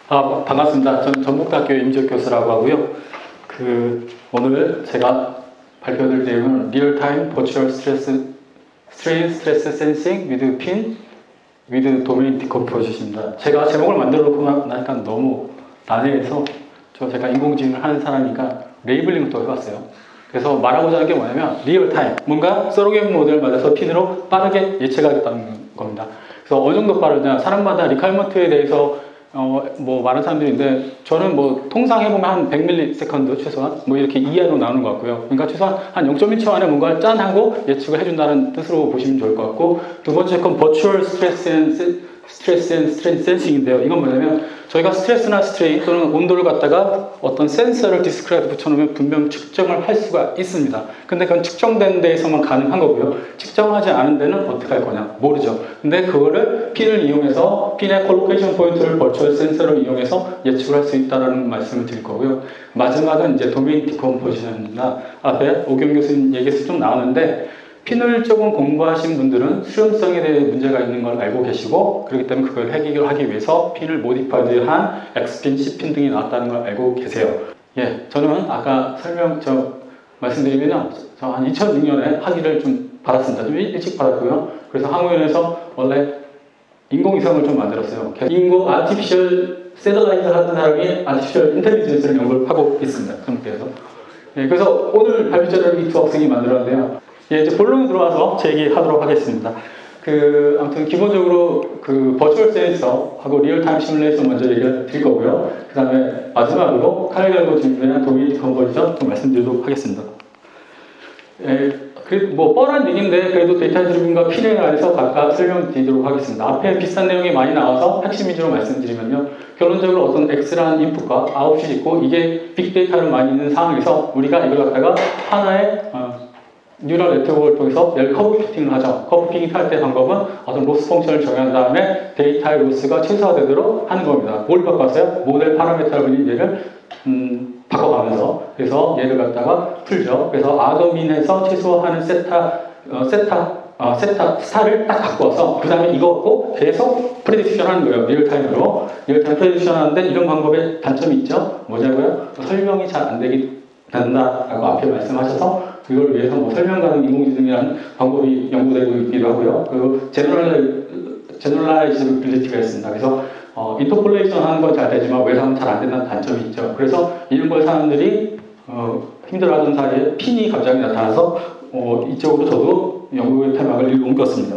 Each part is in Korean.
반갑습니다. 저는 전북대학교 임지혁 교수라고 하고요. 오늘 제가 발표드릴 내용은 Real-Time Virtual Strain Stress Sensing with Pin with Domain Decomposition입니다. 제가 제목을 만들어 놓고 나니까 너무 난해해서 제가 인공지능을 하는 사람이니까 레이블링을 또 해봤어요. 그래서 말하고자 하는 게 뭐냐면 리얼타임, 뭔가 서로게임 모델을 맞아서 핀으로 빠르게 예측하겠다는 겁니다. 그래서 어느 정도 빠르냐, 사람마다 리퀘어먼트에 대해서 많은 사람들이 있는데, 저는 통상 해보면 한 100ms 최소한, 이렇게 이하로 나오는 것 같고요. 그러니까 최소한 한 0.1초 안에 뭔가를 짠 하고 예측을 해준다는 뜻으로 보시면 좋을 것 같고, 두 번째 건 Virtual Stress and Strain Sensing인데요. 이건 뭐냐면, 저희가 스트레스나 스트레인 또는 온도를 갖다가 어떤 센서를 디스크라이드 붙여놓으면 분명 측정을 할 수가 있습니다. 근데 그건 측정된 데에서만 가능한 거고요. 측정하지 않은 데는 어떻게 할 거냐? 모르죠. 근데 그거를 핀을 이용해서, 핀의 콜로케이션 포인트를 버추얼 센서를 이용해서 예측을 할 수 있다는 말씀을 드릴 거고요. 마지막은 이제 도메인 디컴포지션입니다. 앞에 오경 교수님 얘기에서 좀 나왔는데, 핀을 조금 공부하신 분들은 수렴성에 대해 문제가 있는 걸 알고 계시고, 그렇기 때문에 그걸 해결하기 위해서 핀을 모디파이드한 X핀, C핀 등이 나왔다는 걸 알고 계세요. 예, 저는 아까 말씀드리면요, 저 한 2006년에 학위를 좀 받았습니다. 좀 일찍 받았고요. 그래서 항우연에서 원래 인공위성을 좀 만들었어요. 아티피셜 세들라이트 하는 사람이 아티피셜 인텔리전스를 연구를 하고 있습니다. 전국대에서. 예, 그래서 오늘 발표자를 이 두 학생이 만들었는데요. 예, 이제 본론에 들어와서 제 얘기 하도록 하겠습니다. 아무튼 기본적으로 버추얼 센서하고 리얼타임 시뮬레이션 먼저 얘기를 드릴 거고요. 그 다음에 마지막으로 칼리갈고 질문에 도메인 디컴포지션 좀 말씀드리도록 하겠습니다. 예, 뻔한 얘기인데 그래도 데이터 드리븐과 핀에 관해서 각각 설명드리도록 하겠습니다. 앞에 비슷한 내용이 많이 나와서 핵심 위주로 말씀드리면요. 결론적으로 어떤 X라는 인풋과 아웃풋이 있고, 이게 빅데이터를 많이 있는 상황에서 우리가 이걸 갖다가 하나의 뉴럴 네트워크를 통해서 커브 피팅을 하죠. 커브 피팅 할 때 방법은 어떤 로스 펑션을 정한 다음에 데이터의 로스가 최소화되도록 하는 겁니다. 뭘 바꿨어요? 모델 파라미터를 불린 얘를 바꿔가면서, 그래서 얘를 갖다가 풀죠. 그래서 아더민에서 최소화하는 스타를 딱 바꿔서 그 다음에 이거 갖고 계속 프레딕션 하는 거예요. 리얼타임으로. 리얼타임 프레딕션 하는데 이런 방법에 단점이 있죠. 뭐냐고요? 설명이 잘 안 된다라고 앞에 말씀하셔서, 그걸 위해서 설명 가능 인공지능이라는 방법이 연구되고 있기도 하고요. 그리고 제너럴라이즈빌리티가 있습니다. 그래서 인터폴레이션 하는 건 잘 되지만 외상은 잘 안 된다는 단점이 있죠. 그래서 이런 걸 사람들이 힘들어하던 사이에 핀이 갑자기 나타나서 이쪽으로 저도 연구의 태막을 옮겼습니다.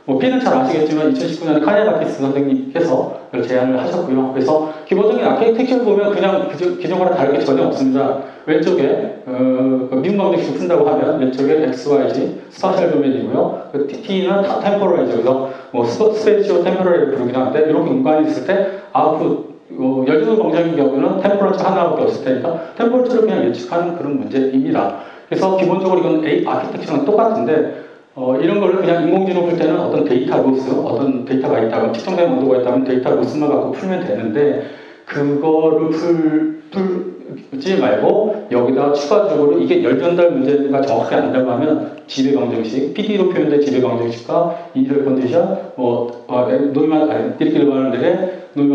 핀은 잘 아시겠지만 2019년에 카네라키스 선생님께서 제안을 하셨고요. 그래서 기본적인 아키텍처를 보면 그냥 기존과는 다르게 전혀 없습니다. 왼쪽에 미분 방정식을 푼다고 하면 왼쪽에 XYZ 스파셜 도메인이고요. T는 템포럴이죠. 그래서 스페이시오 템포럴을 부르긴 하는데, 이렇게 공간이 있을 때 아웃풋 열도도 방정인 경우는 템포럴처 하나밖에 없을 테니까 템포럴처를 그냥 예측하는 그런 문제입니다. 그래서 기본적으로 이건 아키텍처랑 똑같은데, 이런 거를 그냥 인공지능 풀 때는 어떤 데이터 로스, 어떤 데이터가 있다면, 측정된 온도가 있다면 데이터 로스만 갖고 풀면 되는데, 그거를 풀지 말고 여기다 추가적으로 이게 열 전달 문제가 정확히 안 된다고 하면 지배 방정식, PD로 표현된 지배 방정식과 이니셜 컨디션, 노이만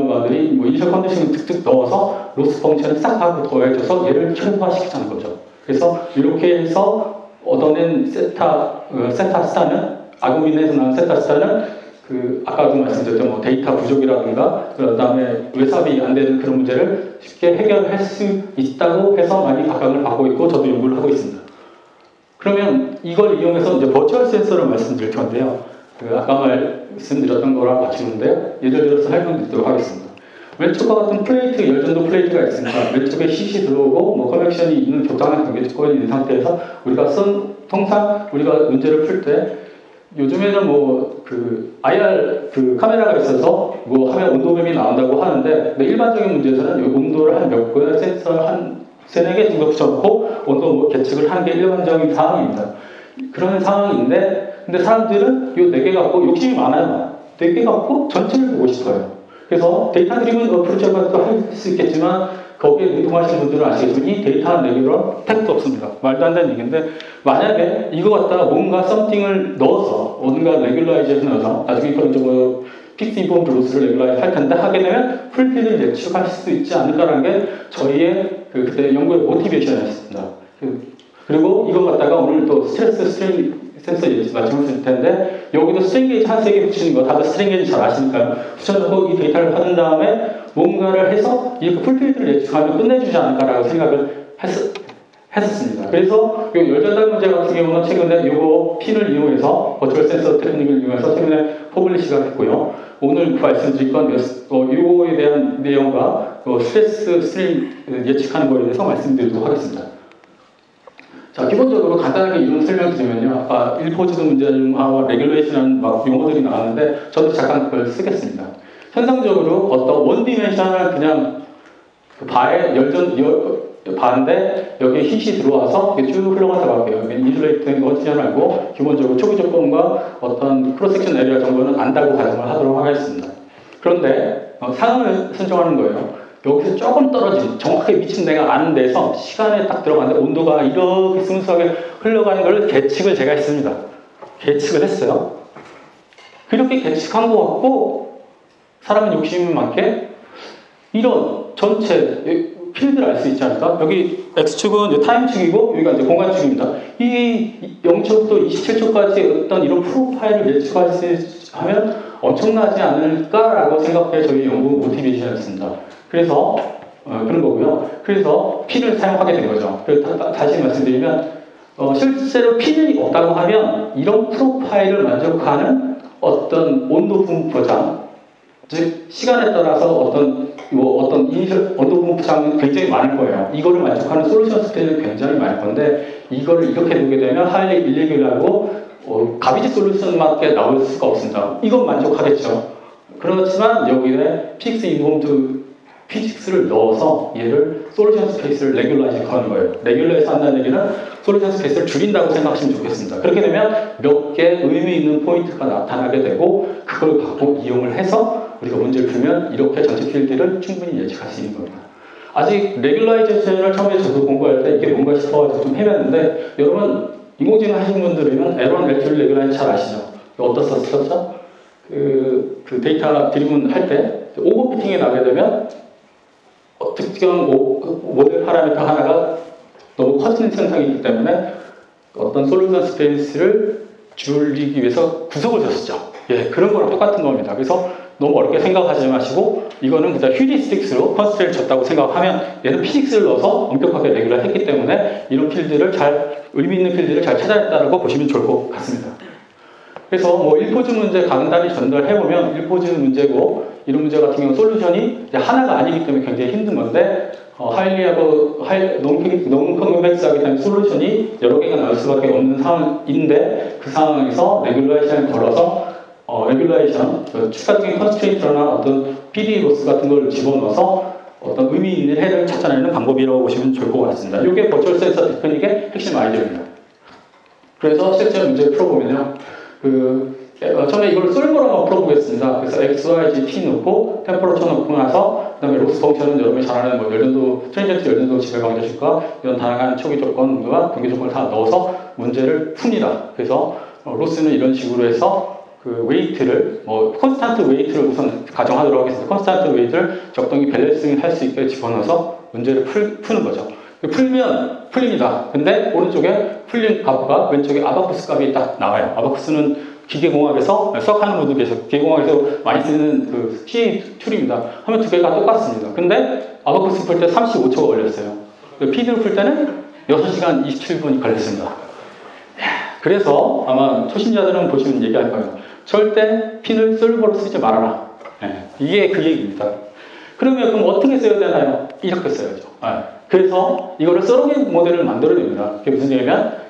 바들이 이니셜 컨디션을 득득 넣어서 로스 펑션을 싹 하고 더해줘서 얘를 최소화시키자는 거죠. 그래서 이렇게 해서 얻어낸 세타 스타는, 아구민에서 나온 세타 스타는 아까도 말씀드렸던 데이터 부족이라든가, 그 다음에 외삽이 안 되는 그런 문제를 쉽게 해결할 수 있다고 해서 많이 각광을 받고 있고, 저도 연구를 하고 있습니다. 그러면 이걸 이용해서 이제 버추얼 센서를 말씀드릴 건데요. 아까 말씀드렸던 거랑 맞추는데요. 예를 들어서 설명드리도록 하겠습니다. 왼쪽과 같은 플레이트, 열전도 플레이트가 있으니까 왼쪽에 힛이 들어오고 커넥션이 있는 교장한 경계지권이 있는 상태에서 통상 우리가 문제를 풀 때, 요즘에는 IR 카메라가 있어서 화면 온도뱀이 나온다고 하는데, 일반적인 문제에서는 이 온도를 한 몇 번의 센서를 한 3-4개 정도 붙여놓고 온도 계측을 하는 게 일반적인 상황입니다. 그런 상황인데, 근데 사람들은 이 4개 갖고 욕심이 많아요. 4개 갖고 전체를 보고 싶어요. 그래서 데이터 드리븐 어프로치도 할 수 있겠지만, 거기에 능통하시는 분들은 아시겠지만 이 데이터 레귤러 택도 없습니다. 말도 안 되는 얘기인데, 만약에 이거 갖다가 뭔가 썸띵을 넣어서, 뭔가 레귤라이제이션 넣어서, 나중에 그런 픽스 인폼드 로스를 레귤라이즈 할 텐데 하게 되면 풀필드를 예측할 수 있지 않을까라는 게 저희의 그때 연구의 모티베이션이었습니다. 그리고 이거 갖다가 오늘 또 스트레스 스트레인 센서 말씀을 드릴 텐데 여기도 스트레인 게이지 한 3개 붙이는 거 다들 스트레인 게이지 잘 아시니까요. 붙여놓고 이 데이터를 받은 다음에 뭔가를 해서 이렇게 풀필드를 예측하면 끝내주지 않을까라고 생각을 했었습니다. 그래서 이 열전달 문제 같은 경우는 최근에 이거 핀을 이용해서 버추얼 센서 테크닉을 이용해서 최근에 퍼블리시가 됐고요. 오늘 말씀드릴 건 이거에 대한 내용과 스트레스 스트레인 예측하는 거에 대해서 말씀드리도록 하겠습니다. 자, 기본적으로 간단하게 이론 설명드리면요. 아까 1포즈드 문제와 레귤레이션이라는 막 용어들이 나왔는데 저도 잠깐 그걸 쓰겠습니다. 현상적으로 어떤 원디멘션을 그냥 바에 바인데 여기에 힛이 들어와서 쭉 흘러간다고 할게요. 인슐레이트된 컨디션 알고 기본적으로 초기 조건과 어떤 크로스섹션 에리아 정도는 안다고 가정을 하도록 하겠습니다. 그런데 상황을 선정하는 거예요. 여기서 조금 떨어진 정확하게 미친 데가 아는 데서 시간에 딱 들어가는데 온도가 이렇게 순수하게 흘러가는 걸 계측을 제가 했습니다. 계측을 했어요. 그렇게 계측한 것 같고 사람은 욕심이 많게 이런 전체 필드를 알 수 있지 않을까? 여기 X축은 타임축이고 여기가 이제 공간축입니다. 이 0초부터 27초까지 어떤 이런 프로파일을 예측할 수 하면 엄청나지 않을까라고 생각해 저희 연구 모티베이션이었습니다. 그래서 그런 거고요. 그래서 핀을 사용하게 된 거죠. 다시 말씀드리면 실제로 핀이 없다고 하면 이런 프로파일을 만족하는 어떤 온도 분포 보장, 즉 시간에 따라서 어떤 온도 분포장은 굉장히 많을 거예요. 이거를 만족하는 솔루션 스테이지는 굉장히 많을 건데 이거를 이렇게 두게 되면 하이리 일레귤라고 가비지 솔루션밖에 나올 수가 없습니다. 이건 만족하겠죠. 그렇지만 여기에 픽스 인폼드 피직스를 넣어서 얘를 솔루션 스페이스를 레귤라이즈 하는 거예요. 레귤라이즈 한다는 얘기는 솔루션 스페이스를 줄인다고 생각하시면 좋겠습니다. 그렇게 되면 몇 개 의미 있는 포인트가 나타나게 되고 그걸 갖고 이용을 해서 우리가 문제를 풀면 이렇게 전체 필드를 충분히 예측할 수 있는 겁니다. 아직 레귤라이제이션을 처음에 저도 공부할 때 이게 뭔가 싶어가지고 좀 헤맸는데 여러분 인공지능 하시는 분들이면 L1, L2 레귤라이즈 잘 아시죠? 어떻었었죠? 그 데이터 드리븐 할 때 오버피팅에 나게 되면 특정 모델 파라미터 하나가 너무 커지는 현상이기 때문에 어떤 솔루션 스페이스를 줄이기 위해서 구석을 줬었죠. 예, 그런 거랑 똑같은 겁니다. 그래서 너무 어렵게 생각하지 마시고 이거는 그냥 휴리스틱스로 컨스트레인트를 줬다고 생각하면 얘는 피직스를 넣어서 엄격하게 레귤러 했기 때문에 이런 필드를 의미 있는 필드를 잘 찾아냈다고 보시면 좋을 것 같습니다. 그래서 1포즈 문제 간단히 전달해보면 1포즈 문제고 이런 문제 같은 경우는 솔루션이 하나가 아니기 때문에 굉장히 힘든 건데 하이리하고 논컨벡스하기 때문에 솔루션이 여러 개가 나올 수밖에 없는 상황인데 그 상황에서 레귤레이션을 걸어서 레귤레이션, 추가적인 컨스트레인트나 어떤 PD 로스 같은 걸 집어넣어서 어떤 의미 있는 해를 찾아내는 방법이라고 보시면 좋을 것 같습니다. 이게 버추얼 센서 테크닉의 핵심 아이디어입니다. 그래서 실제 문제를 풀어보면요. 처음에 이걸 솔버로 한번 풀어보겠습니다. 그래서 X, Y, Z, T 넣고 템퍼러처 넣고 나서 그 다음에 로스 펑션은 여러분이 잘 아는 열전도, 트랜지언트 열전도 지배 방정식과 이런 다양한 초기 조건과 동기 조건을 다 넣어서 문제를 풉니다. 그래서 로스는 이런 식으로 해서 웨이트를 콘스탄트 웨이트를 우선 가정하도록 하겠습니다. 콘스탄트 웨이트를 적당히 밸런싱 할 수 있게 집어넣어서 문제를 푸는 거죠. 풀면 풀립니다. 근데 오른쪽에 풀린 값과 왼쪽에 아바쿠스 값이 딱 나와요. 아바쿠스는 기계공학에서 수학하는 분들 계셔. 기계공학에서 많이 쓰는 CA 툴입니다. 하면 두 개가 똑같습니다. 근데 아바쿠스 풀 때 35초가 걸렸어요. PD를 풀 때는 6시간 27분이 걸렸습니다. 그래서 아마 초심자들은 보시면 얘기할 거예요. 절대 핀을 솔버로 쓰지 말아라. 이게 그 얘기입니다. 그러면 그럼 어떻게 써야 되나요? 이렇게 써야죠. 그래서 이거를 서로게이트 모델을 만들어냅니다. 그게 무슨 얘기냐면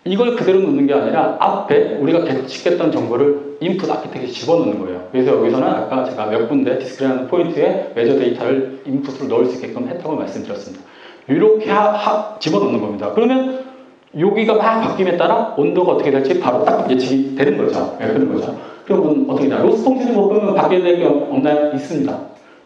이걸 그대로 넣는 게 아니라 앞에 우리가 계측했던 정보를 인풋 아키텍처에 집어넣는 거예요. 그래서 여기서는 아까 제가 몇 군데 디스크리하는 포인트에 매저 데이터를 인풋으로 넣을 수 있게끔 했다고 말씀드렸습니다. 이렇게 집어넣는 겁니다. 그러면 여기가 막 바뀜에 따라 온도가 어떻게 될지 바로 딱 예측이 되는 거죠. 그런 거죠. 그러면 어떻게 되나? 로스 펑션이 보면 바뀌게 될 게 없나요? 있습니다.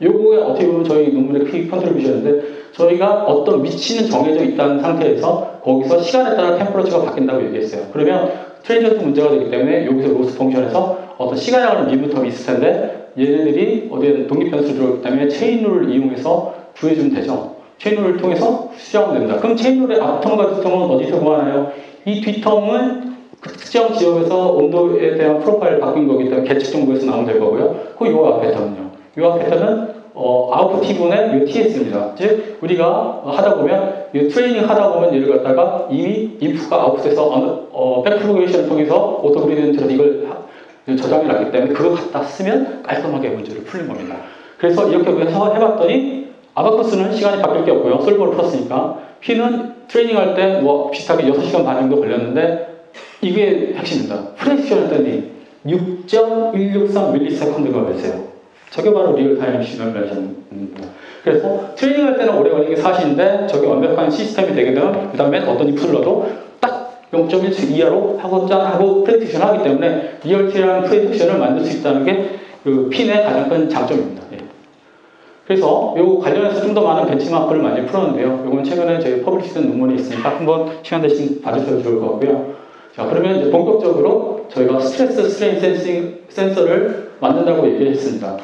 요거에 어떻게 보면 저희 논문의 키 컨트리뷰션인데 저희가 어떤 위치는 정해져 있다는 상태에서 거기서 시간에 따라 템퍼러처가 바뀐다고 얘기했어요. 그러면 트랜지언트 문제가 되기 때문에 여기서 로스 펑션에서 어떤 시간에 가는 미분텀이 있을 텐데 얘네들이 어디에 독립변수 들어오기 때문에 체인룰을 이용해서 구해주면 되죠. 체인룰을 통해서 수정하면 됩니다. 그럼 체인룰의 앞텀과 뒷텀은 어디서 구하나요? 이 뒷텀은 그 특정 지역에서 온도에 대한 프로파일을 바뀐 거기 때문에 계측 정보에서 나오면 될 거고요. 그 요압 패턴은요. 요압 패턴은 아웃풋 T분의 요 TS입니다. 즉 우리가 하다 보면 이 트레이닝 하다 보면 얘를 갖다가 이미 인풋과 아웃풋에서 백프로그레이션을 통해서 오토그리드한테서 이걸 저장해 놨기 때문에 그거 갖다 쓰면 깔끔하게 문제를 풀린 겁니다. 그래서 이렇게 해서 해봤더니 아바쿠스는 시간이 바뀔 게 없고요. 솔버를 풀었으니까 P는 트레이닝 할 때 뭐 비슷하게 6시간 반 정도 걸렸는데 이게 핵심입니다. 프레시션 했더니 6.163ms가 걸렸어요. 저게 바로 리얼타임 시뮬레이션입니다. 그래서 트레이닝 할 때는 오래 걸리는 게 사실인데 저게 완벽한 시스템이 되게 되면 그 다음에 어떤 인풋을 넣어도 딱 0.1초 이하로 하고 프레딕션 하기 때문에 리얼티한 프레딕션을 만들 수 있다는 게 그 핀의 가장 큰 장점입니다. 예. 그래서 요 관련해서 좀 더 많은 벤치마크를 많이 풀었는데요. 요건 최근에 저희 퍼블리시된 논문이 있으니까 한번 시간 되시면 봐주셔도 좋을 것 같고요. 자, 그러면 이제 본격적으로 저희가 스트레스 스트레인 센서를 만든다고 얘기했습니다.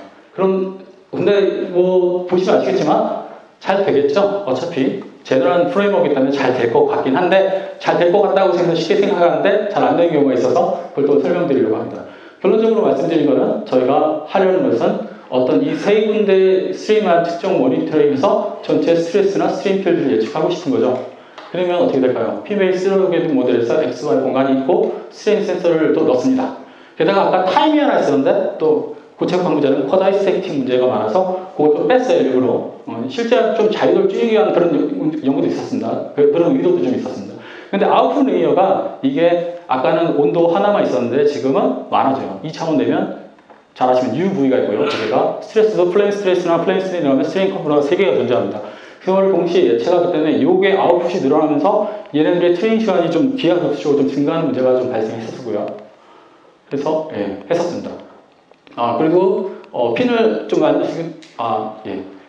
근데 뭐 보시면 아시겠지만 잘 되겠죠? 어차피 제너럴한 프레임워크이기 때문에 잘 될 것 같긴 한데 잘 될 것 같다고 쉽게 생각하는데 잘 안 되는 경우가 있어서 그걸 또 설명드리려고 합니다. 결론적으로 말씀드린 거는 저희가 하려는 것은 어떤 이 세 군데 스트림한 특정 모니터링에서 전체 스트레스나 스트림 필드를 예측하고 싶은 거죠. 그러면 어떻게 될까요? P-베이스 로게드 모델에서 XY 공간이 있고 스트레인 센서를 또 넣습니다. 게다가 아까 타임이 하나 있었는데 또 고체化문제는 쿼다이 스태틱 문제가 많아서 그것도 뺐어요, 일부러. 실제 좀 자유도를 줄이기 위한 그런 연구도 있었습니다. 그런 의도도 좀 있었습니다. 근데 아웃풋 레이어가 이게 아까는 온도 하나만 있었는데 지금은 많아져요. 2차원 되면 잘 아시면 UV가 있고요. 거기가 스트레스도 플레인 스트레스나 플레인 스트레인이 나오면 스트레인 컴포너가 3개가 존재합니다. 그걸 동시에 예측하기 때문에 이게 아웃풋이 늘어나면서 얘네들의 트레이닝 시간이 좀 기하급수적으로 좀 증가하는 문제가 좀 발생했었고요. 그래서 했었습니다. 그리고 핀을 좀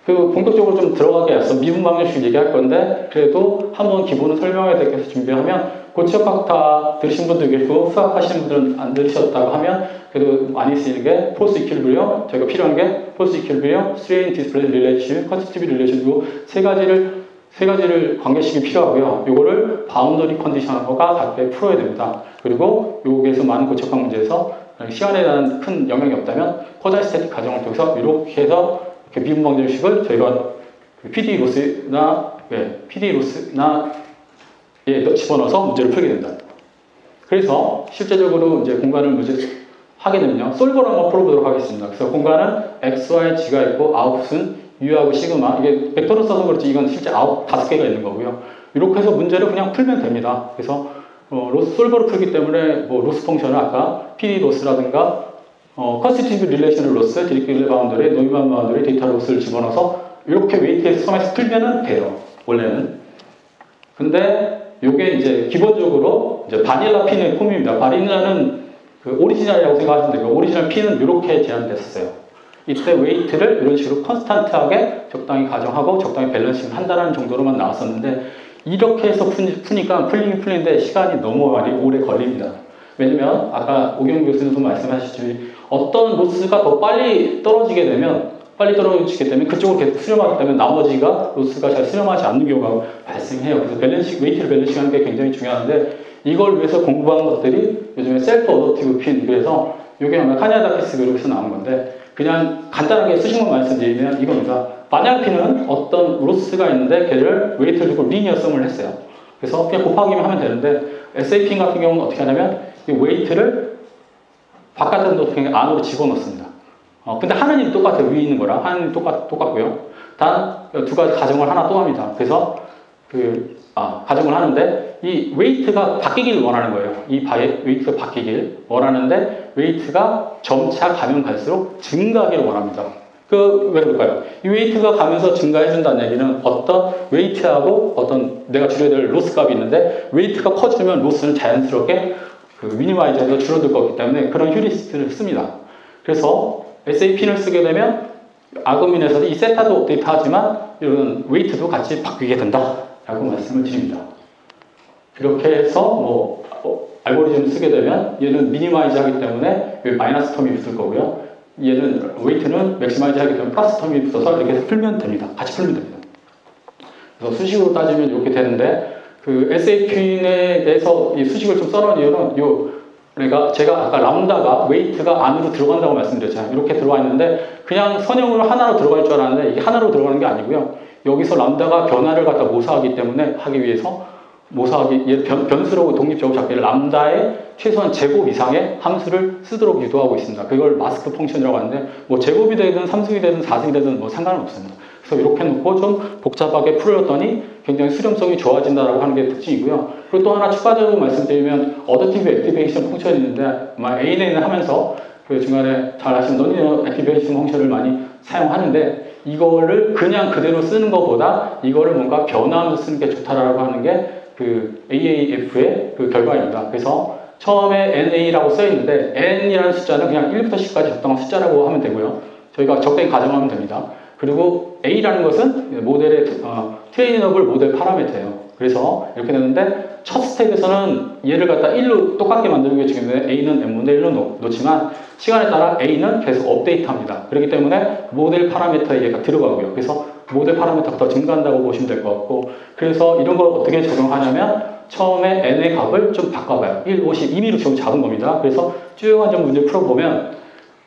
그리고 본격적으로 좀 들어가기 앞서 미분 방정식 얘기할 건데 그래도 한번 기본은 설명해야 될 게 있어서 준비하면 고체학 다 들으신 분도 계시고 수학 하시는 분들은 안 들으셨다고 하면 그래도 많이 쓰이는 게 포스 이퀄리브리엄, 저희가 필요한 게 포스 이퀄리브리엄, 스트레인 디스플레이 릴레이션, 쿼티티브 릴레이션 세 가지를 관계식이 필요하고요. 요거를 바운더리 컨디션과 같게 풀어야 됩니다. 그리고 여기에서 많은 고체학 문제에서 시간에 대한 큰 영향이 없다면 쿼자이 스태틱 가정을 통해서 이렇게 해서 미분 방정식을 저희가 PD 로스나 집어넣어서 문제를 풀게 된다. 그래서 실제적으로 이제 공간을 하게 되면요. 솔버를 한번 풀어보도록 하겠습니다. 그래서 공간은 X, Y, G가 있고 아웃풋은 U하고 시그마. 이게 벡터로 써서 그렇지 이건 실제 아웃 5개가 있는 거고요. 이렇게 해서 문제를 그냥 풀면 됩니다. 그래서 솔버를 풀기 때문에 뭐 로스 펑션을 아까 PD 로스라든가 컨스티튜티브 릴레이션을 로스, 디렉티브 바운더리, 노이만 바운더리, 데이터 로스를 집어넣어서 이렇게 웨이트에서 처음에서 풀면은 돼요. 원래는. 근데 이게 이제 기본적으로 이제 바닐라 핀의 폼입니다. 바닐라는 그 오리지널이라고 생각하시면 되고 오리지널 핀은 이렇게 제한됐었어요. 이때 웨이트를 이런 식으로 컨스탄트하게 적당히 가정하고 적당히 밸런싱을 한다는 정도로만 나왔었는데 이렇게 해서 푸니까 풀리긴 풀리는데 시간이 너무 많이 오래 걸립니다. 왜냐면 아까 오경 교수님도 말씀하셨듯이 어떤 로스가 더 빨리 떨어지게 되면 그쪽으로 계속 수렴하기 때문에 나머지가 로스가 잘 수렴하지 않는 경우가 발생해요. 그래서 웨이트를 밸런싱하는 게 굉장히 중요한데 이걸 위해서 공부한 것들이 요즘에 셀프 어댑티브 핀, 그래서 이게 아마 카니아다키스 그룹에서 나온 건데 그냥 간단하게 수식만 말씀드리면 이겁니다. 마냥 핀은 어떤 로스가 있는데 걔를 웨이트를 주고 리니어성을 했어요. 그래서 그냥 곱하기만 하면 되는데 SAP 같은 경우는 어떻게 하냐면 이 웨이트를 바깥으로 어떻게 안으로 집어넣습니다. 근데 하나님이 똑같아요. 위에 있는 거랑 하나님이 똑같고요. 단 두 가지 가정을 하나 또 합니다. 그래서 가정을 하는데 이 웨이트가 바뀌길 원하는 거예요. 이 바의 웨이트가 바뀌길 원하는데 웨이트가 점차 가면 갈수록 증가하기를 원합니다. 왜 그럴까요? 이 웨이트가 가면서 증가해준다는 얘기는 어떤 웨이트하고 어떤 내가 줄여야 될 로스 값이 있는데 웨이트가 커지면 로스는 자연스럽게 미니마이저에서 줄어들 거기 때문에 그런 휴리스트를 씁니다. 그래서 SAP를 쓰게 되면 아그민에서도 이 세타도 업데이트하지만 이런 웨이트도 같이 바뀌게 된다 라고 말씀을 드립니다. 그렇게 해서 알고리즘을 쓰게 되면 얘는 미니마이즈 하기 때문에 여기 마이너스 텀이 붙을 거고요. 얘는 웨이트는 맥시마이즈 하기 때문에 플러스 텀이 붙어서 이렇게 해서 풀면 됩니다. 같이 풀면 됩니다. 그래서 수식으로 따지면 이렇게 되는데 그 SAP에 대해서 이 수식을 좀 써놓은 이유는 그러니까 제가 아까 람다가 웨이트가 안으로 들어간다고 말씀드렸잖아요. 이렇게 들어와 있는데 그냥 선형으로 하나로 들어갈 줄 알았는데 이게 하나로 들어가는 게 아니고요. 여기서 람다가 변화를 갖다 모사하기 때문에 하기 위해서 모사하기 변수로 독립적으로 잡기를 람다의 최소한 제곱 이상의 함수를 쓰도록 유도하고 있습니다. 그걸 마스크 펑션이라고 하는데 뭐 제곱이 되든 3승이 되든 4승이 되든 뭐 상관은 없습니다. 그래서 이렇게 놓고 좀 복잡하게 풀었더니 굉장히 수렴성이 좋아진다라고 하는 게 특징이고요. 그리고 또 하나 추가적으로 말씀드리면 어댑티브 액티베이션 펑션이 있는데 아마 ANN을 하면서 그 중간에 잘 아시는 논리너 액티베이션 펑션을 많이 사용하는데 이거를 그냥 그대로 쓰는 것보다 이거를 뭔가 변화하면서 쓰는 게 좋다라고 하는 게 그 AAF의 그 결과입니다. 그래서 처음에 NA라고 써 있는데 N이라는 숫자는 그냥 1부터 10까지 적당한 숫자라고 하면 되고요. 저희가 적당히 가정하면 됩니다. 그리고 A라는 것은 모델의 트레이너블 모델 파라미터예요. 그래서 이렇게 되는데 첫 스텝에서는 얘를 갖다 1로 똑같게 만드는 게 중요한데 A는 M분의 1로 놓지만 시간에 따라 A는 계속 업데이트합니다. 그렇기 때문에 모델 파라미터에 얘가 들어가고요. 그래서 모델 파라미터가 더 증가한다고 보시면 될 것 같고 그래서 이런 걸 어떻게 적용하냐면 처음에 n의 값을 좀 바꿔봐요. 1, 50 임의로 좀 잡은 겁니다. 그래서 쭉 한점 문제 풀어보면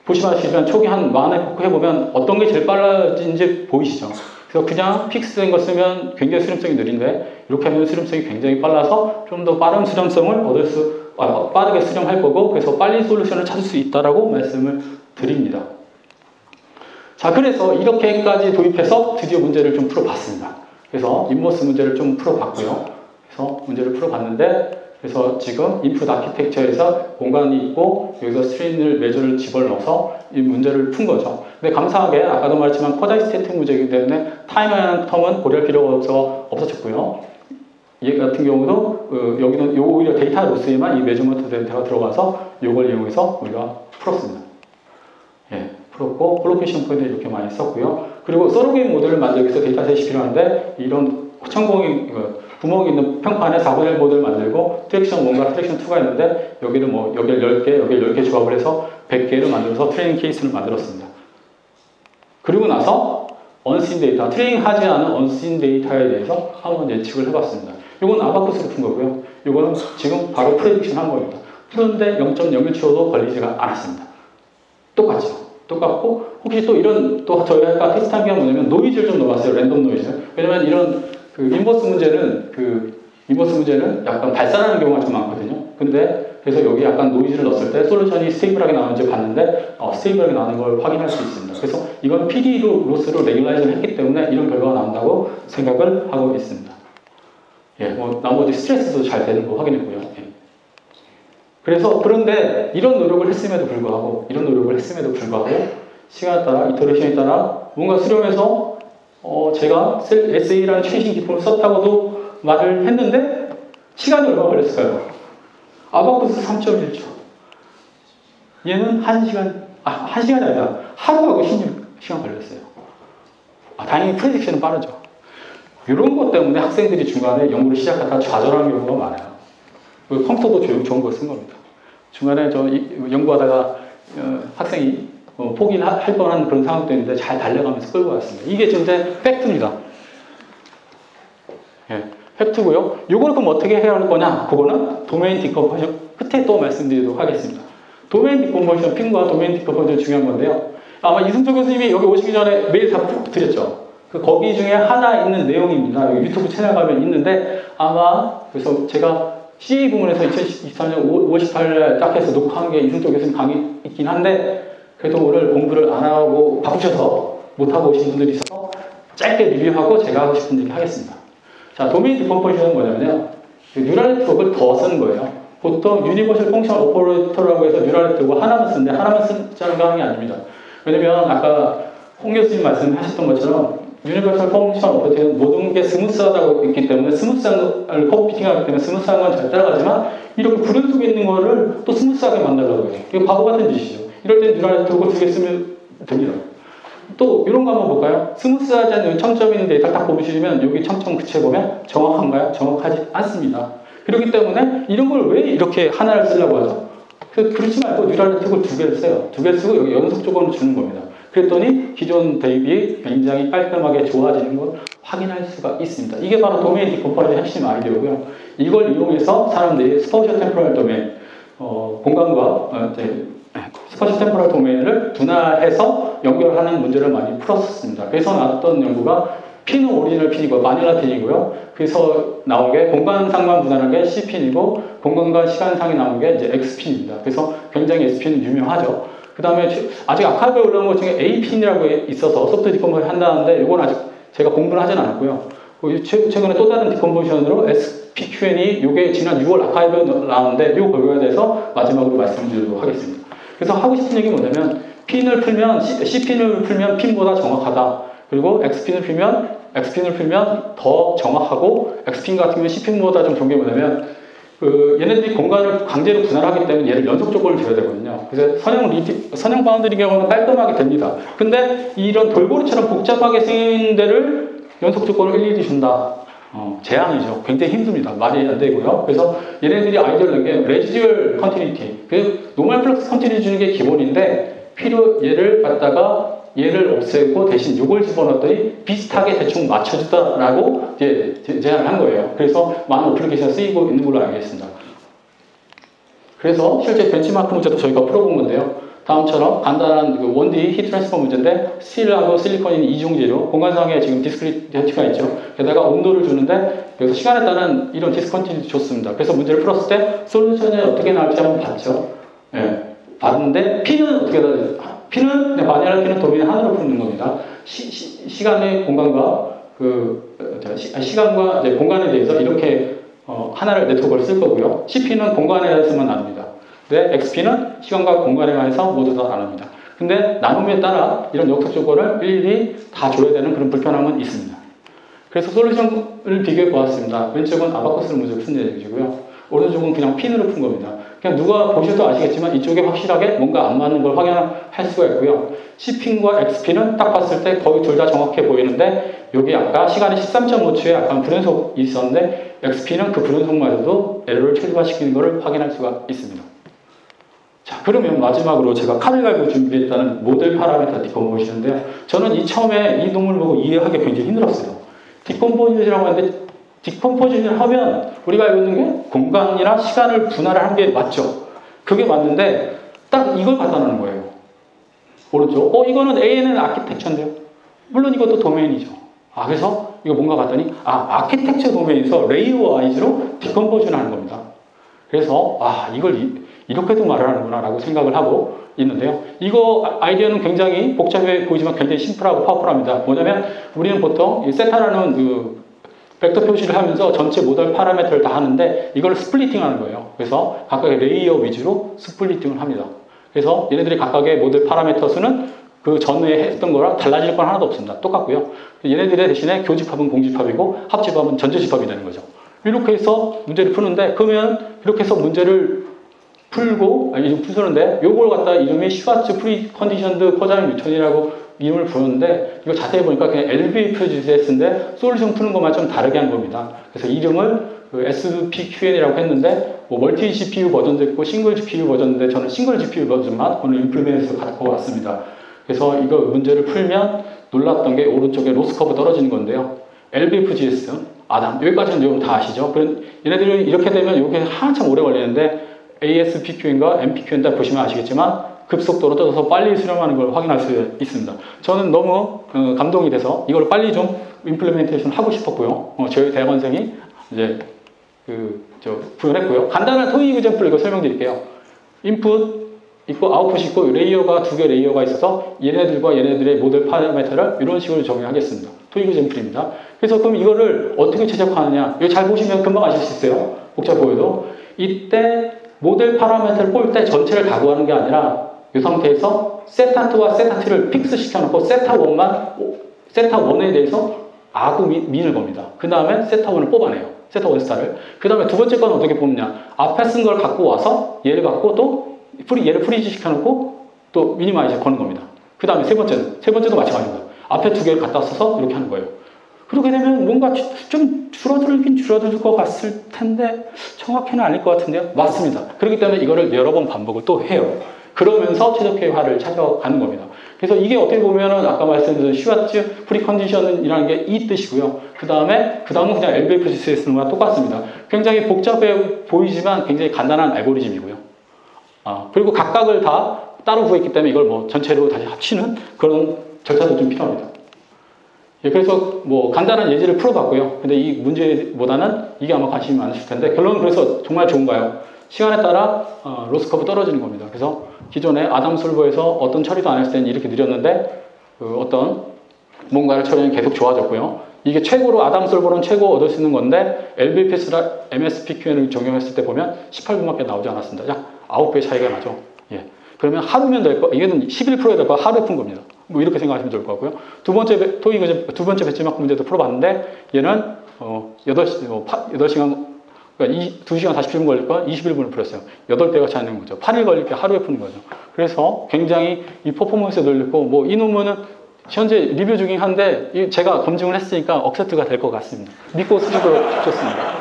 보시면 아시지만 초기 한 만에 해보면 어떤 게 제일 빨라진지 보이시죠? 그래서 그냥 픽스된 거 쓰면 굉장히 수렴성이 느린데 이렇게 하면 수렴성이 굉장히 빨라서 좀 더 빠른 수렴성을 빠르게 수렴할 거고 그래서 빨리 솔루션을 찾을 수 있다라고 말씀을 드립니다. 자, 그래서 이렇게까지 도입해서 드디어 문제를 좀 풀어봤습니다. 그래서 인버스 문제를 좀 풀어봤고요. 그래서 문제를 풀어봤는데 그래서 지금 인풋 아키텍처에서 공간이 있고 여기서 스트링을 매저를 집어넣어서 이 문제를 푼 거죠. 근데 감사하게 아까도 말했지만 쿼자이 스태틱 문제이기 때문에 타임이라는 텀은 고려할 필요가 없어졌고요. 얘 같은 경우도 여기는 오히려 데이터 로스에만 이 매저먼트 데이터가 들어가서 이걸 이용해서 우리가 풀었습니다. 예, 풀었고 콜로케이션 포인트 이렇게 많이 썼고요. 그리고 서로게임 모델을 만들기 위해서 데이터셋이 필요한데 이런 구멍이 있는 평판에 4분의 1 모델을 만들고 트랙션 1과 트랙션 2가 있는데 여기를 여기를 10개, 여기를 10개 조합을 해서 100개를 만들어서 트레이닝 케이스를 만들었습니다. 그리고 나서 언신 데이터, 트레이닝 하지 않은 언신 데이터에 대해서 한번 예측을 해봤습니다. 이건 아바쿠스로 푼 거고요. 이거는 지금 바로 프레딕션 한 겁니다. 푸는데 0.01초도 걸리지가 않았습니다. 똑같죠. 똑같고 혹시 또 이런 또 저희가 아까 테스트한 게 뭐냐면 노이즈를 좀 넣어봤어요. 랜덤 노이즈. 왜냐면 이런 인버스 문제는 약간 발산하는 경우가 좀 많거든요. 근데 그래서 여기 약간 노이즈를 넣었을 때 솔루션이 스테이블하게 나오는지 봤는데 스테이블하게 나오는 걸 확인할 수 있습니다. 그래서 이건 PD 로스로 레귤라이즈를 했기 때문에 이런 결과가 나온다고 생각을 하고 있습니다. 예, 나머지 스트레스도 잘 되는 거 확인했고요. 예. 그래서 그런데 이런 노력을 했음에도 불구하고 시간에 따라 이터레이션에 따라 뭔가 수렴해서 제가 SA라는 최신 기법을 썼다고도 말을 했는데 시간이 얼마 걸렸을까요? 아바쿠스 3.1초. 얘는 1시간이 아니라 하루하고 16시간 걸렸어요. 다행히 프레딕션은 빠르죠. 이런 것 때문에 학생들이 중간에 연구를 시작하다가 좌절하는 경우가 많아요. 컴퓨터도 좋은 걸 쓴 겁니다. 중간에 저 연구하다가 학생이 포기할 뻔한 그런 상황도 있는데 잘 달려가면서 끌고 갔습니다. 이게 진짜 팩트입니다. 예, 팩트고요. 이걸 그럼 어떻게 해야 할 거냐? 그거는 도메인 디컴포지션 끝에 또 말씀드리도록 하겠습니다. 도메인 디컴포지션 핀과 도메인 디컴포지션 중요한 건데요. 아마 이승철 교수님이 여기 오시기 전에 메일 다 드렸죠. 거기 중에 하나 있는 내용입니다. 여기 유튜브 채널 가면 있는데 아마 그래서 제가 CA 부문에서 2023년 5월 18일 딱 해서 녹화한 게 이승철 교수님 강의 있긴 한데 그래도 오늘 공부를 안 하고 바쁘셔서 못하고 오신 분들이 있어서 짧게 리뷰하고 제가 하고 싶은 얘기 하겠습니다. 자, 도메인 디컴포지션은 뭐냐면요. 뉴럴 네트워크를 더 쓰는 거예요. 보통 유니버셜 펑션 오퍼레이터라고 해서 뉴럴 네트워크 하나만 쓰는데 하나만 쓰자는 게 아닙니다. 왜냐면 아까 홍 교수님 말씀하셨던 것처럼 유니버셜 펑션 오퍼레이터는 모든 게 스무스하다고 있기 때문에 스무스한 걸 컴퓨팅하기 때문에 스무스한 건 잘 따라가지만 이렇게 구름 속에 있는 거를 또 스무스하게 만들려고 해요. 이거 바보 같은 짓이죠. 이럴 땐 뉴럴 네트워크 2개 쓰면 됩니다. 또 이런 거 한번 볼까요? 스무스하지 않은 청점 있는 데이터 딱 보시면 여기 청점 그치해 보면 정확한가요? 정확하지 않습니다. 그렇기 때문에 이런 걸 왜 이렇게 하나를 쓰려고 하죠? 그렇지 말고 뉴럴 네트워크를 두 개를 써요. 두 개를 쓰고 여기 연속적으로 주는 겁니다. 그랬더니 기존 대비 굉장히 깔끔하게 좋아지는 걸 확인할 수가 있습니다. 이게 바로 도메인 디컴포즈의 핵심 아이디어고요. 이걸 이용해서 사람들이 스파셜 템포럴 도메인, 공간과 스파셜 템포럴 도메인을 분할해서 연결하는 문제를 많이 풀었습니다. 그래서 나왔던 연구가 핀은 오리지널 핀이고 마닐라 핀이고요. 그래서 나온 게 공간상만 분할한 게 C핀이고 공간과 시간상이 나온 게 이제 X핀입니다. 그래서 굉장히 X핀은 유명하죠. 그 다음에 아직 아카이브에 올라온 것 중에 A핀이라고 있어서 소프트 디컴포즈 한다는데 이건 아직 제가 공부를 하진 않았고요. 최근에 또 다른 디컴포지션으로 SPQN이 이게 지난 6월 아카이브에 나왔는데 이 결과에 대해서 마지막으로 말씀드리도록 하겠습니다. 그래서 하고 싶은 얘기는 뭐냐면 핀을 풀면 C핀을 풀면 핀보다 정확하다. 그리고 X핀을 풀면 더 정확하고 X핀 같은 경우는 C핀보다 좀 좋은 게 뭐냐면 얘네들이 공간을 강제로 분할하기 때문에 얘를 연속적으로 줘야 되거든요. 그래서 선형 바운드리 경우는 깔끔하게 됩니다. 근데 이런 돌고리처럼 복잡하게 생긴 데를 연속 조건을 일일이 준다. 제한이죠. 굉장히 힘듭니다. 말이 안 되고요. 그래서 얘네들이 아이디어를 낸 게 레지듀얼 컨티니티, 그 노멀 플럭스 컨티니티 주는 게 기본인데 얘를 갖다가 얘를 없애고 대신 이걸 집어넣었더니 비슷하게 대충 맞춰주다라고 제안을 한 거예요. 그래서 많은 어플리케이션에 쓰이고 있는 걸로 알겠습니다. 그래서 실제 벤치마크 문제도 저희가 풀어본 건데요. 다음처럼 간단한 1D 히트 트랜스퍼 문제인데 스틸하고 실리콘인 이중재료, 공간상에 지금 디스크리티가 있죠. 게다가 온도를 주는데 여기서 시간에 따른 이런 디스컨티니티 좋습니다. 그래서 문제를 풀었을 때 솔루션이 어떻게 나올지 한번 봤죠. 봤는데 P는 어떻게 나올지 마닐라 핀은 도메인 하나로 푸는 겁니다. 시간의 공간과 시간과 이제 공간에 대해서 이렇게 하나를 네트워크를 쓸 거고요. CP는 공간에 대해서만 나눕니다. 근데 XP는 시간과 공간에 관해서 모두 다 나눕니다. 근데 나눔에 따라 이런 역학 조건을 일일이 다 줘야 되는 그런 불편함은 있습니다. 그래서 솔루션을 비교해 보았습니다. 왼쪽은 아바쿠스를 문제를 푼 얘기고요. 오른쪽은 그냥 핀으로 푼 겁니다. 그냥 누가 보셔도 아시겠지만 이쪽에 확실하게 뭔가 안 맞는 걸 확인할 수가 있고요. C핀과 X핀은 딱 봤을 때 거의 둘 다 정확해 보이는데 여기 아까 시간이 13.5초에 약간 불연속이 있었는데 X핀은 그 불연속마저도 에러를 최소화시키는 것을 확인할 수가 있습니다. 자, 그러면 마지막으로 제가 칼을 갈고 준비했다는 모델 파라미터 디컴포지션인데요. 저는 처음에 이 논문을 보고 이해하기 굉장히 힘들었어요. 디컴포지션이라고 하는데 디컴포지션을 하면 우리가 알고 있는 게 공간이나 시간을 분할을 한 게 맞죠. 그게 맞는데 딱 이걸 갖다 놓는 거예요. 오른쪽. 이거는 ANN 아키텍처인데요. 물론 이것도 도메인이죠. 그래서 이거 뭔가 봤더니 아키텍처 도메인에서 레이어 와이즈로 디컴포지션 하는 겁니다. 그래서 이걸 이렇게도 말을 하는구나 라고 생각을 하고 있는데요. 이거 아이디어는 굉장히 복잡해 보이지만 굉장히 심플하고 파워풀합니다. 뭐냐면 우리는 보통 이 세타라는 벡터 표시를 하면서 전체 모델 파라미터를 다 하는데 이걸 스플리팅 하는 거예요. 그래서 각각의 레이어 위주로 스플리팅을 합니다. 그래서 얘네들이 각각의 모델 파라미터 수는 그 전에 했던 거랑 달라질 건 하나도 없습니다. 똑같고요. 얘네들의 대신에 교집합은 공집합이고 합집합은 전체집합이 되는 거죠. 이렇게 해서 문제를 푸는데 그러면 이렇게 해서 문제를 푸는데 요걸 갖다 이름이 슈와츠 프리 컨디션드 포자민 뉴턴이라고 이름을 부르는데 이거 자세히 보니까 그냥 LBFGS인데 솔루션 푸는 것만 좀 다르게 한 겁니다. 그래서 이름을 SPQN이라고 했는데 멀티 GPU 버전도 있고 싱글 GPU 버전인데 저는 싱글 GPU 버전만 오늘 인플루멘에서 갖고 왔습니다. 그래서 이거 문제를 풀면 놀랐던 게 오른쪽에 로스 커브 떨어지는 건데요. LBFGS, 여기까지는 여러분 다 아시죠? 얘네들이 이렇게 되면 이게 한참 오래 걸리는데 ASPQN과 MPQN 다 보시면 아시겠지만 급속도로 떠서 빨리 수렴하는 걸 확인할 수 있습니다. 저는 너무 감동이 돼서 이걸 빨리 좀 임플리멘테이션 하고 싶었고요. 저희 대학원생이 이제 구현했고요. 간단한 토익 이그젠플 이거 설명드릴게요. 인풋 있고 아웃풋이 있고 레이어가 두 개 레이어가 있어서 얘네들과 얘네들의 모델 파라미터를 이런 식으로 정의하겠습니다. 토익 이그젠플입니다. 그래서 그럼 이거를 어떻게 최적화하느냐? 이거 잘 보시면 금방 아실 수 있어요. 복잡해 보여도. 이때 모델 파라미터를 볼 때 전체를 다 구하는 게 아니라 이 상태에서 세타2와 세타2를 픽스 시켜놓고 세타1에 대해서 아구 민을 겁니다. 그 다음에 세타1을 뽑아내요. 세타1 스타를. 그 다음에 두 번째 건 어떻게 뽑느냐. 앞에 쓴 걸 갖고 와서 얘를 갖고 또 얘를 프리즈 시켜놓고 또 미니마이즈 거는 겁니다. 그 다음에 세 번째도 마찬가지입니다. 앞에 두 개를 갖다 써서 이렇게 하는 거예요. 그렇게 되면 뭔가 좀 줄어들긴 줄어들 것 같을 텐데 정확히는 아닐 것 같은데요. 맞습니다. 그렇기 때문에 이거를 여러 번 반복을 또 해요. 그러면서 최적화를 찾아가는 겁니다. 그래서 이게 어떻게 보면은 아까 말씀드린 슈와츠 프리컨디션이라는 게 이 뜻이고요. 그 다음은 그냥 LVFGS에 쓰는 거랑 똑같습니다. 굉장히 복잡해 보이지만 굉장히 간단한 알고리즘이고요. 그리고 각각을 다 따로 구했기 때문에 이걸 뭐 전체로 다시 합치는 그런 절차도 좀 필요합니다. 예, 그래서 뭐 간단한 예제를 풀어봤고요. 근데 이 문제보다는 이게 아마 관심이 많으실 텐데 결론은 그래서 정말 좋은가요? 시간에 따라 로스 커브 떨어지는 겁니다. 그래서 기존에 아담 솔버에서 어떤 처리도 안 했을 때는 이렇게 느렸는데 어떤 뭔가를 처리하면 계속 좋아졌고요. 이게 최고로 아담 솔버는 최고 얻을 수 있는 건데 LVPS랑 MSPQN을 적용했을 때 보면 18분밖에 나오지 않았습니다. 약 9배 차이가 나죠. 예. 그러면 하루면 될 거, 이게는 11%에 될 거 하루에 푼 겁니다. 뭐 이렇게 생각하시면 좋을 것 같고요. 두 번째 배치마크 문제도 풀어봤는데 얘는 8시간 그러니까 2시간 47분 걸릴 거 21분을 풀었어요. 8배가 차이 나는 거죠. 8일 걸릴 게 하루에 푸는 거죠. 그래서 굉장히 이 퍼포먼스에 늘렸고 뭐 이 논문은 현재 리뷰 중이긴 한데 제가 검증을 했으니까 억셉트가 될 것 같습니다. 믿고 쓰셔도 좋습니다.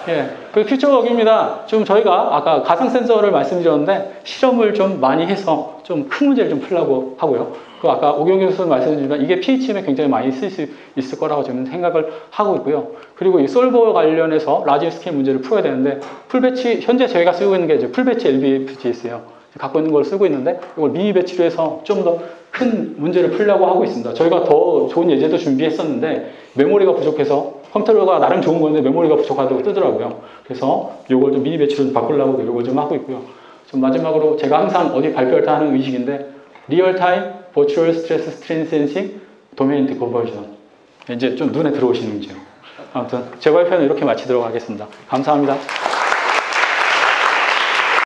예, 그 퓨처워크입니다. 좀 저희가 아까 가상 센서를 말씀드렸는데 실험을 좀 많이 해서 좀 큰 문제를 좀 풀려고 하고요. 그 아까 오경규 교수 말씀드렸지만 이게 PHM에 굉장히 많이 쓸 수 있을 거라고 저는 생각을 하고 있고요. 그리고 이 솔버 관련해서 라지 스케일 문제를 풀어야 되는데 풀배치 현재 저희가 쓰고 있는 게 이제 풀배치 LVFGS예요. 갖고 있는 걸 쓰고 있는데 이걸 미니 배치로 해서 좀 더 큰 문제를 풀려고 하고 있습니다. 저희가 더 좋은 예제도 준비했었는데 메모리가 부족해서 컴퓨터가 나름 좋은 건데 메모리가 부족하다고 뜨더라고요. 그래서 이걸 좀 미니 배치로 좀 바꾸려고 이걸 좀 하고 있고요. 좀 마지막으로 제가 항상 어디 발표할 때 하는 의식인데 리얼타임 버추얼 스트레스 스트레인 센싱 도메인 디컨버전 이제 좀 눈에 들어오시는 문제요. 아무튼 제 발표는 이렇게 마치도록 하겠습니다. 감사합니다.